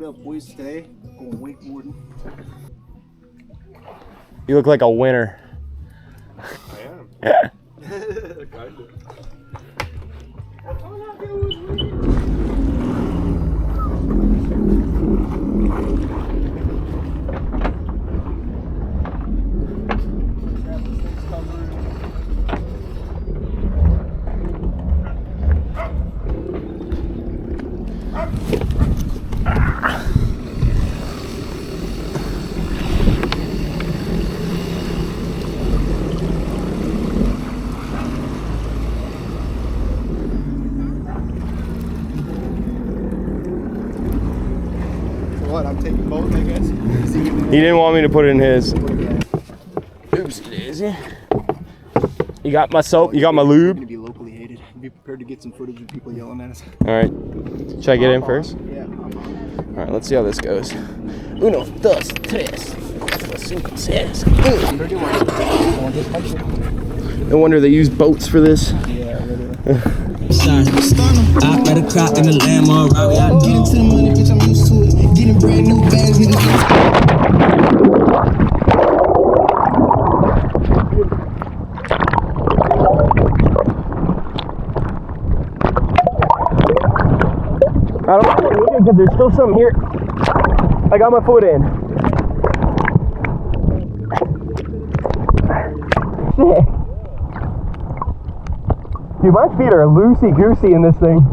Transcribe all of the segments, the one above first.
up, boys? Today, going wakeboarding. You look like a winner. I am. Kinda. What? I'm taking both, I guess. He didn't want me to put it in his. Oopsie daisy. You got my soap? You got my We're lube? gonna be locally hated. Be prepared to get some footage of people yelling at us. Alright. Should I get in first? Yeah. Alright, let's see how this goes. Uno, dos, tres, cuatro, cinco, seis. No wonder they use boats for this. Yeah, literally. I better clock in the landmark. Get into the money, bitch, I'm used to it. Getting brand new bags, niggas. I don't know because there's still some here. I got my foot in. Shit. Dude, my feet are loosey-goosey in this thing.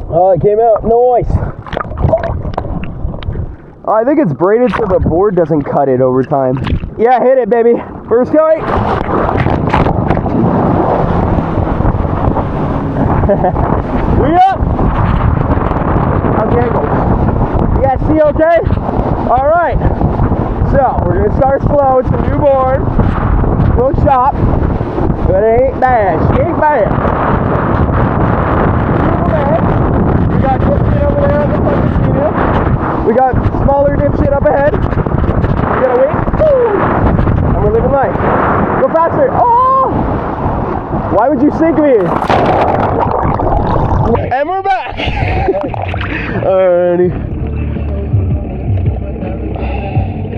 Oh, it came out. Nice. I think it's braided so the board doesn't cut it over time. Yeah, hit it, baby. First kite. We up. How's the ankle? You guys see okay? All right. So we're gonna start slow. It's a new board. A little chop, but it ain't bad. She ain't bad. We got dipshit over there on the fucking studio. We got smaller dipshit up ahead. We gotta wait. Woo! And we're living life. Go faster. Oh! Why would you sink me? And we're back. Alrighty.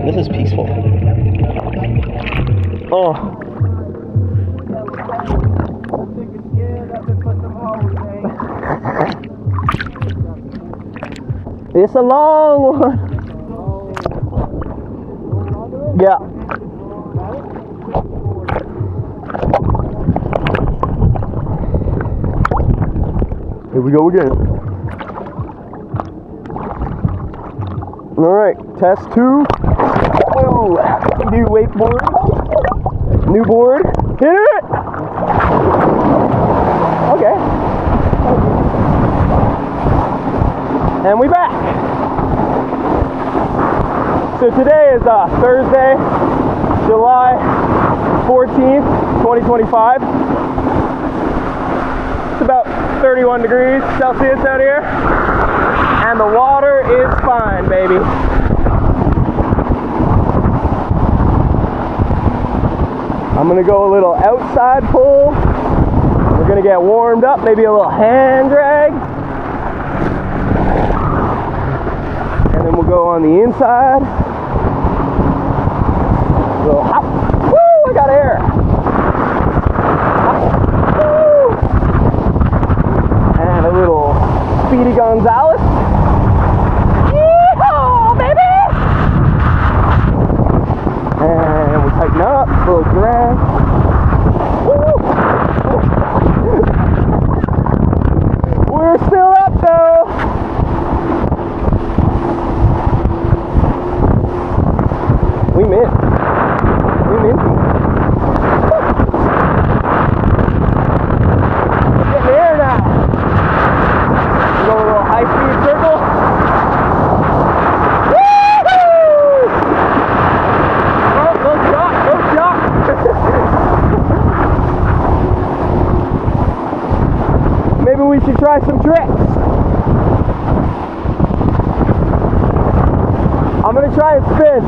This is peaceful. Oh. It's a long one. Yeah. Here we go again. All right, test 2. Oh, new wakeboard. New board. Hit it. Okay. And we back. So today is Thursday, July 14th, 2025. It's about 31 degrees Celsius out here. And the water is fine, baby. I'm gonna go a little outside pull. We're gonna get warmed up, maybe a little hand drag. And then we'll go on the inside. A little hop. Woo! I got air. Hop. Woo! And a little Speedy Gonzalez. Yeehaw, baby! And we tighten up, a little drag. Woo! We're still up though. We missed. We missed. Let's get in the air now. Go a little high-speed circle. Woo-hoo! Oh, no shot, no shot. Maybe we should try some tricks. I'm gonna try and spin.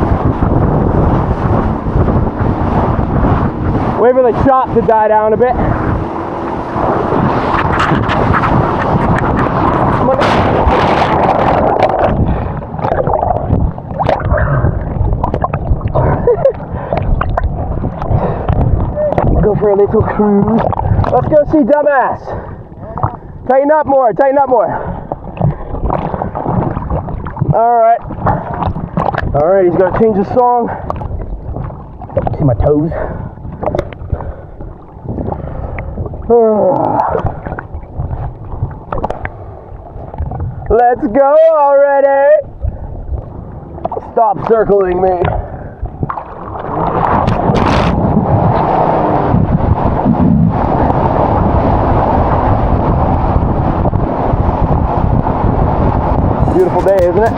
Wait for the shot to die down a bit. Go for a little cruise. Let's go see Dumbass. Tighten up more, tighten up more. Alright. Alright, he's gonna change the song. See my toes. Let's go already. Stop circling me. Beautiful day, isn't it?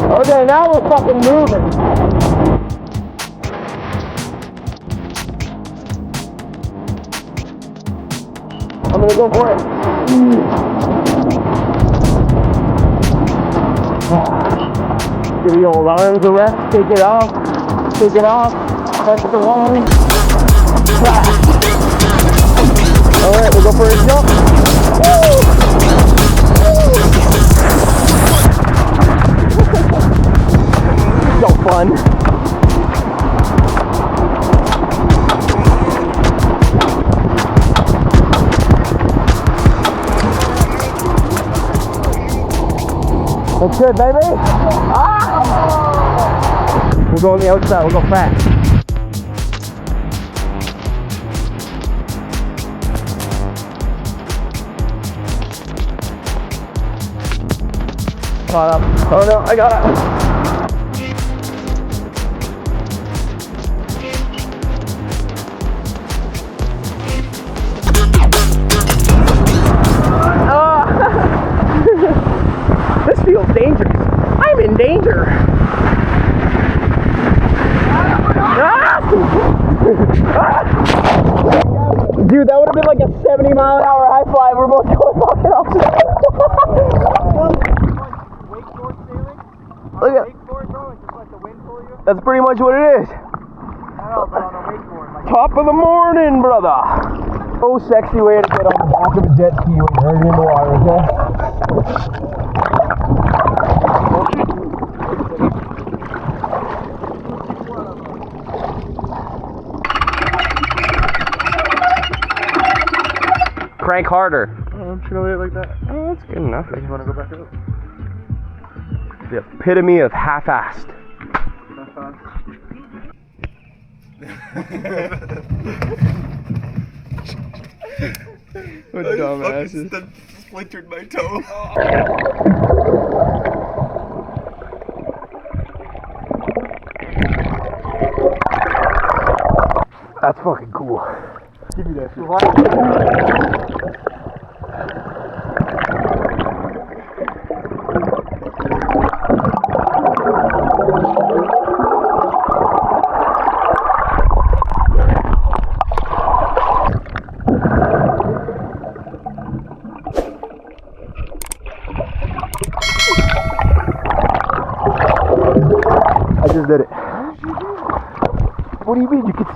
Okay, now we're fucking moving. I'm gonna go for it. Give your arms a rest, take it off, press the line. Alright, we'll go for a jump. So fun. That's good, baby. Ah! We'll go on the outside, we'll go fast. Caught up. Oh no, I got it. This feels dangerous. I'm in danger. Dude, that would have been like a 70-mile-an-hour high fly. We're both going fucking opposite. Wakeboard sailing? Look at Wakeboard, bro, and just let the wind pull you? that's pretty much what it is. I know, but on a wakeboard, like Top of the morning, brother. So sexy way to get on the back of a jet ski when you're already in the water, okay? Crank harder. Oh, I'm just gonna lay it like that. Oh, that's good enough. I just wanna go back up. The epitome of half-assed. What dumbasses. Splintered my toe. That's fucking cool. Give me that shit. I just did it. What do you mean? You can see